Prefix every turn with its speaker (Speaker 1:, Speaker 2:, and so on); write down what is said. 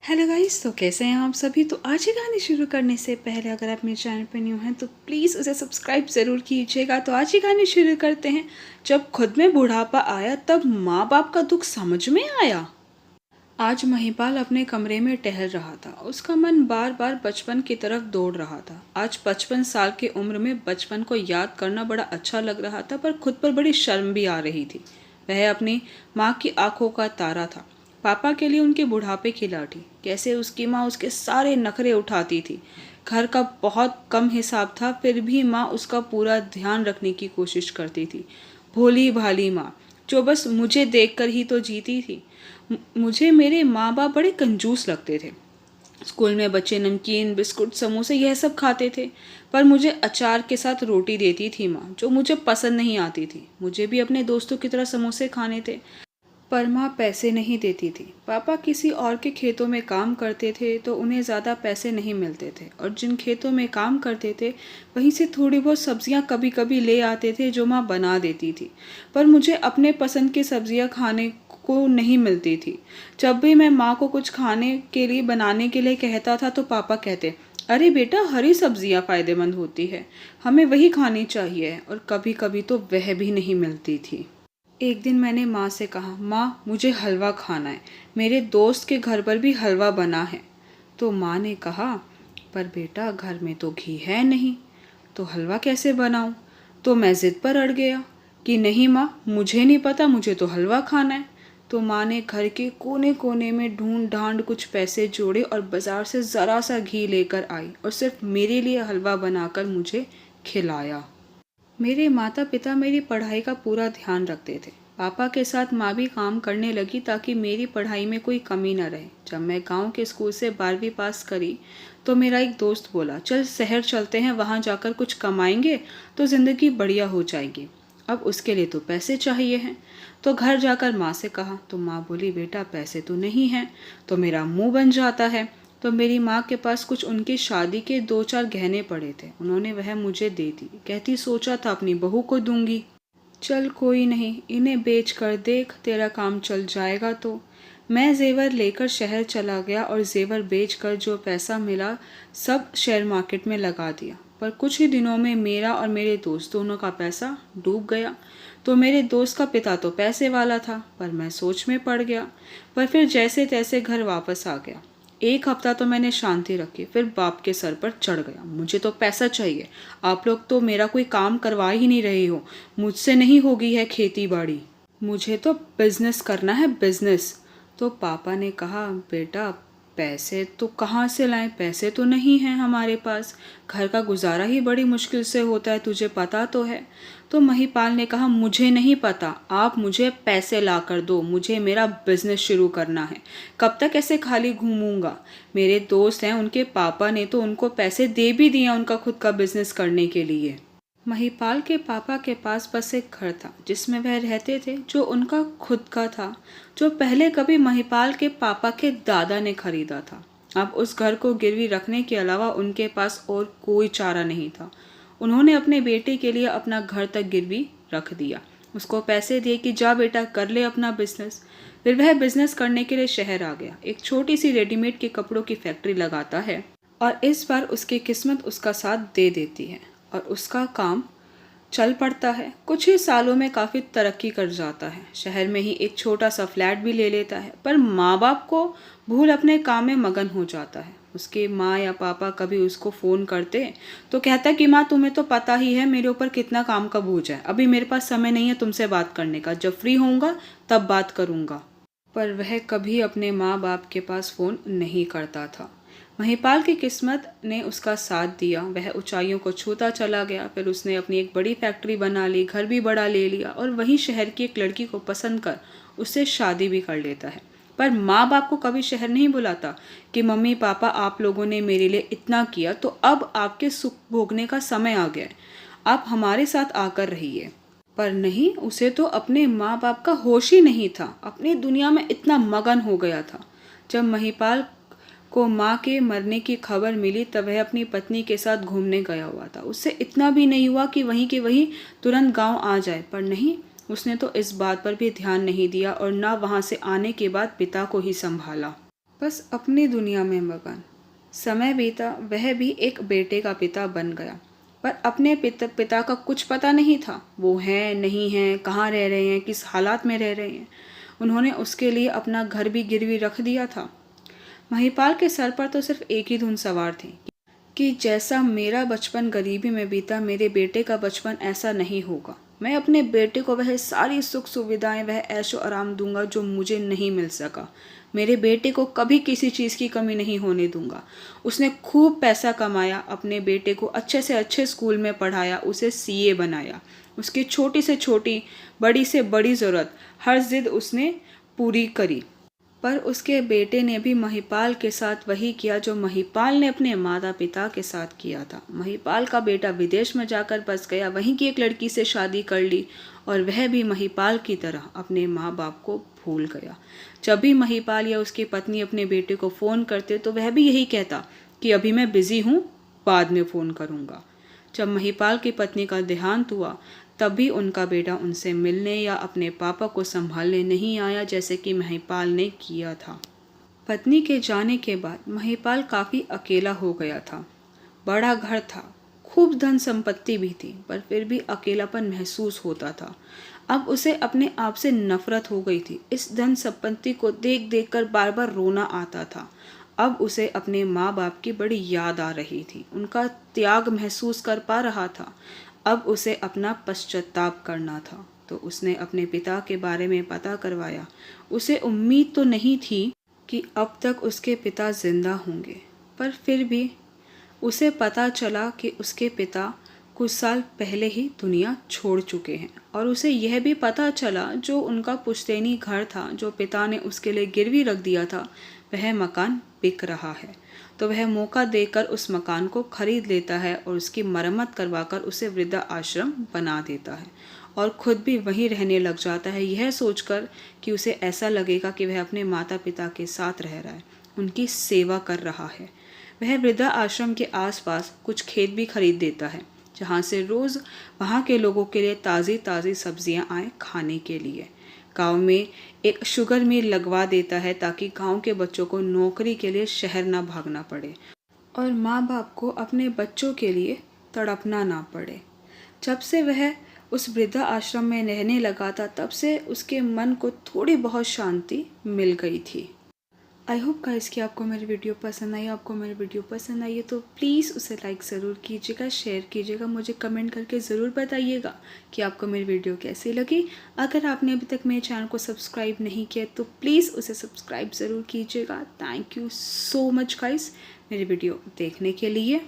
Speaker 1: Hello guys, तो कैसे हैं आप सभी। तो आज की कहानी शुरू करने से पहले अगर आप मेरे चैनल पर न्यू हैं तो प्लीज़ उसे सब्सक्राइब ज़रूर कीजिएगा। तो आज की कहानी शुरू करते हैं। जब खुद में बुढ़ापा आया तब माँ बाप का दुख समझ में आया। आज महिपाल अपने कमरे में टहल रहा था। उसका मन बार बार बचपन की तरफ दौड़ रहा था। आज 55 साल की उम्र में बचपन को याद करना बड़ा अच्छा लग रहा था, पर खुद पर बड़ी शर्म भी आ रही थी। वह अपनी माँ की आंखों का तारा था, पापा के लिए उनके बुढ़ापे की लाठी। कैसे उसकी माँ उसके सारे नखरे उठाती थी। घर का बहुत कम हिसाब था, फिर भी माँ उसका पूरा ध्यान रखने की कोशिश करती थी। भोली भाली माँ जो बस मुझे देखकर ही तो जीती थी। मुझे मेरे माँ बाप बड़े कंजूस लगते थे। स्कूल में बच्चे नमकीन, बिस्कुट, समोसे यह सब खाते थे, पर मुझे अचार के साथ रोटी देती थी माँ, जो मुझे पसंद नहीं आती थी। मुझे भी अपने दोस्तों की तरह समोसे खाने थे, पर माँ पैसे नहीं देती थी। पापा किसी और के खेतों में काम करते थे तो उन्हें ज़्यादा पैसे नहीं मिलते थे, और जिन खेतों में काम करते थे वहीं से थोड़ी बहुत सब्जियाँ कभी कभी ले आते थे जो माँ बना देती थी। पर मुझे अपने पसंद की सब्जियाँ खाने को नहीं मिलती थी। जब भी मैं माँ को कुछ खाने के लिए बनाने के लिए कहता था तो पापा कहते, अरे बेटा, हरी सब्जियाँ फ़ायदेमंद होती है, हमें वही खानी चाहिए। और कभी कभी तो वह भी नहीं मिलती थी। एक दिन मैंने माँ से कहा, माँ मुझे हलवा खाना है, मेरे दोस्त के घर पर भी हलवा बना है। तो माँ ने कहा, पर बेटा घर में तो घी है नहीं, तो हलवा कैसे बनाऊँ। तो मैं ज़िद पर अड़ गया कि नहीं माँ, मुझे नहीं पता, मुझे तो हलवा खाना है। तो माँ ने घर के कोने कोने में ढूंढ ढांड कुछ पैसे जोड़े और बाज़ार से ज़रा सा घी लेकर आई और सिर्फ मेरे लिए हलवा बनाकर मुझे खिलाया। मेरे माता पिता मेरी पढ़ाई का पूरा ध्यान रखते थे। पापा के साथ माँ भी काम करने लगी ताकि मेरी पढ़ाई में कोई कमी न रहे। जब मैं गांव के स्कूल से 12वीं पास करी तो मेरा एक दोस्त बोला, चल शहर चलते हैं, वहाँ जाकर कुछ कमाएंगे तो ज़िंदगी बढ़िया हो जाएगी। अब उसके लिए तो पैसे चाहिए हैं। तो घर जाकर माँ से कहा तो माँ बोली, बेटा पैसे तो नहीं हैं। तो मेरा मुंह बन जाता है। तो मेरी माँ के पास कुछ उनकी शादी के 2-4 गहने पड़े थे, उन्होंने वह मुझे दे दी। कहती, सोचा था अपनी बहू को दूंगी। चल कोई नहीं, इन्हें बेच कर देख, तेरा काम चल जाएगा। तो मैं जेवर लेकर शहर चला गया और जेवर बेचकर जो पैसा मिला सब शेयर मार्केट में लगा दिया। पर कुछ ही दिनों में मेरा और मेरे दोस्त दोनों का पैसा डूब गया। तो मेरे दोस्त का पिता तो पैसे वाला था, पर मैं सोच में पड़ गया। पर फिर जैसे तैसे घर वापस आ गया। एक हफ्ता तो मैंने शांति रखी, फिर बाप के सर पर चढ़ गया, मुझे तो पैसा चाहिए, आप लोग तो मेरा कोई काम करवा ही नहीं रहे हो, मुझसे नहीं होगी है खेती बाड़ी, मुझे तो बिजनेस करना है, बिजनेस। तो पापा ने कहा, बेटा पैसे तो कहाँ से लाएं, पैसे तो नहीं हैं हमारे पास, घर का गुजारा ही बड़ी मुश्किल से होता है, तुझे पता तो है। तो महिपाल ने कहा, मुझे नहीं पता, आप मुझे पैसे ला कर दो, मुझे मेरा बिजनेस शुरू करना है, कब तक ऐसे खाली घूमूंगा। मेरे दोस्त हैं, उनके पापा ने तो उनको पैसे दे भी दिया उनका खुद का बिजनेस करने के लिए। महिपाल के पापा के पास बस एक घर था जिसमें वह रहते थे, जो उनका खुद का था, जो पहले कभी महिपाल के पापा के दादा ने खरीदा था। अब उस घर को गिरवी रखने के अलावा उनके पास और कोई चारा नहीं था। उन्होंने अपने बेटे के लिए अपना घर तक गिरवी रख दिया, उसको पैसे दिए कि जा बेटा कर ले अपना बिजनेस। फिर वह बिजनेस करने के लिए शहर आ गया, एक छोटी सी रेडीमेड के कपड़ों की फैक्ट्री लगाता है, और इस बार उसकी किस्मत उसका साथ दे देती है और उसका काम चल पड़ता है। कुछ ही सालों में काफ़ी तरक्की कर जाता है, शहर में ही एक छोटा सा फ्लैट भी ले लेता है, पर माँ बाप को भूल अपने काम में मगन हो जाता है। उसके माँ या पापा कभी उसको फ़ोन करते तो कहता कि माँ तुम्हें तो पता ही है मेरे ऊपर कितना काम का बोझ है, अभी मेरे पास समय नहीं है तुमसे बात करने का, जब फ्री होऊंगा तब बात करूँगा। पर वह कभी अपने माँ बाप के पास फ़ोन नहीं करता था। महिपाल की किस्मत ने उसका साथ दिया, वह ऊंचाइयों को छूता चला गया। फिर उसने अपनी एक बड़ी फैक्ट्री बना ली, घर भी बड़ा ले लिया, और वहीं शहर की एक लड़की को पसंद कर उससे शादी भी कर लेता है। पर माँ बाप को कभी शहर नहीं बुलाता कि मम्मी पापा आप लोगों ने मेरे लिए इतना किया, तो अब आपके सुख भोगने का समय आ गया है, आप हमारे साथ आकर रहिए। पर नहीं, उसे तो अपने माँ बाप का होश ही नहीं था, अपनी दुनिया में इतना मगन हो गया था। जब महिपाल को माँ के मरने की खबर मिली तब वह अपनी पत्नी के साथ घूमने गया हुआ था। उससे इतना भी नहीं हुआ कि वहीं के वहीं तुरंत गांव आ जाए, पर नहीं, उसने तो इस बात पर भी ध्यान नहीं दिया और ना वहां से आने के बाद पिता को ही संभाला। बस अपनी दुनिया में मगन। समय बीता, वह भी एक बेटे का पिता बन गया, पर अपने पिता का कुछ पता नहीं था। वो है नहीं है, कहाँ रह रहे हैं, किस हालात में रह रहे हैं। उन्होंने उसके लिए अपना घर भी गिरवी रख दिया था। महिपाल के सर पर तो सिर्फ एक ही धुन सवार थी कि जैसा मेरा बचपन गरीबी में बीता, मेरे बेटे का बचपन ऐसा नहीं होगा। मैं अपने बेटे को वह सारी सुख सुविधाएं, वह ऐशो आराम दूंगा जो मुझे नहीं मिल सका। मेरे बेटे को कभी किसी चीज़ की कमी नहीं होने दूंगा। उसने खूब पैसा कमाया, अपने बेटे को अच्छे से अच्छे स्कूल में पढ़ाया, उसे सीए बनाया। उसकी छोटी से छोटी, बड़ी से बड़ी ज़रूरत, हर जिद उसने पूरी करी। पर उसके बेटे ने भी महिपाल के साथ वही किया जो महिपाल ने अपने माता पिता के साथ किया था। महिपाल का बेटा विदेश में जाकर बस गया, वहीं की एक लड़की से शादी कर ली और वह भी महिपाल की तरह अपने माँ बाप को भूल गया। जब भी महिपाल या उसकी पत्नी अपने बेटे को फ़ोन करते तो वह भी यही कहता कि अभी मैं बिज़ी हूँ, बाद में फ़ोन करूँगा। जब महिपाल की पत्नी का देहांत हुआ तब भी उनका बेटा उनसे मिलने या अपने पापा को संभालने नहीं आया जैसे कि महिपाल ने किया था। पत्नी के जाने के बाद महिपाल काफ़ी अकेला हो गया था। बड़ा घर था, खूब धन संपत्ति भी थी, पर फिर भी अकेलापन महसूस होता था। अब उसे अपने आप से नफरत हो गई थी। इस धन संपत्ति को देख देख कर बार बार रोना आता था। अब उसे अपने माँ बाप की बड़ी याद आ रही थी, उनका त्याग महसूस कर पा रहा था। अब उसे अपना पश्चाताप करना था, तो उसने अपने पिता के बारे में पता करवाया। उसे उम्मीद तो नहीं थी कि अब तक उसके पिता जिंदा होंगे, पर फिर भी उसे पता चला कि उसके पिता कुछ साल पहले ही दुनिया छोड़ चुके हैं। और उसे यह भी पता चला जो उनका पुश्तैनी घर था, जो पिता ने उसके लिए गिरवी रख दिया था, वह मकान बिक रहा है। तो वह मौका देकर उस मकान को खरीद लेता है और उसकी मरम्मत करवाकर उसे वृद्धा आश्रम बना देता है और खुद भी वहीं रहने लग जाता है, यह सोचकर कि उसे ऐसा लगेगा कि वह अपने माता पिता के साथ रह रहा है, उनकी सेवा कर रहा है। वह वृद्धा आश्रम के आसपास कुछ खेत भी खरीद देता है, जहाँ से रोज़ वहाँ के लोगों के लिए ताज़ी ताज़ी सब्जियाँ आएँ खाने के लिए। गांव में एक शुगर मिल लगवा देता है ताकि गांव के बच्चों को नौकरी के लिए शहर ना भागना पड़े और माँ बाप को अपने बच्चों के लिए तड़पना ना पड़े। जब से वह उस वृद्धा आश्रम में रहने लगा था तब से उसके मन को थोड़ी बहुत शांति मिल गई थी। आई होप गाइस कि आपको मेरी वीडियो पसंद आई। आपको मेरी वीडियो पसंद आई है तो प्लीज़ उसे लाइक ज़रूर कीजिएगा, शेयर कीजिएगा, मुझे कमेंट करके ज़रूर बताइएगा कि आपको मेरी वीडियो कैसी लगी। अगर आपने अभी तक मेरे चैनल को सब्सक्राइब नहीं किया तो प्लीज़ उसे सब्सक्राइब ज़रूर कीजिएगा। Thank you so much guys मेरी वीडियो देखने के लिए।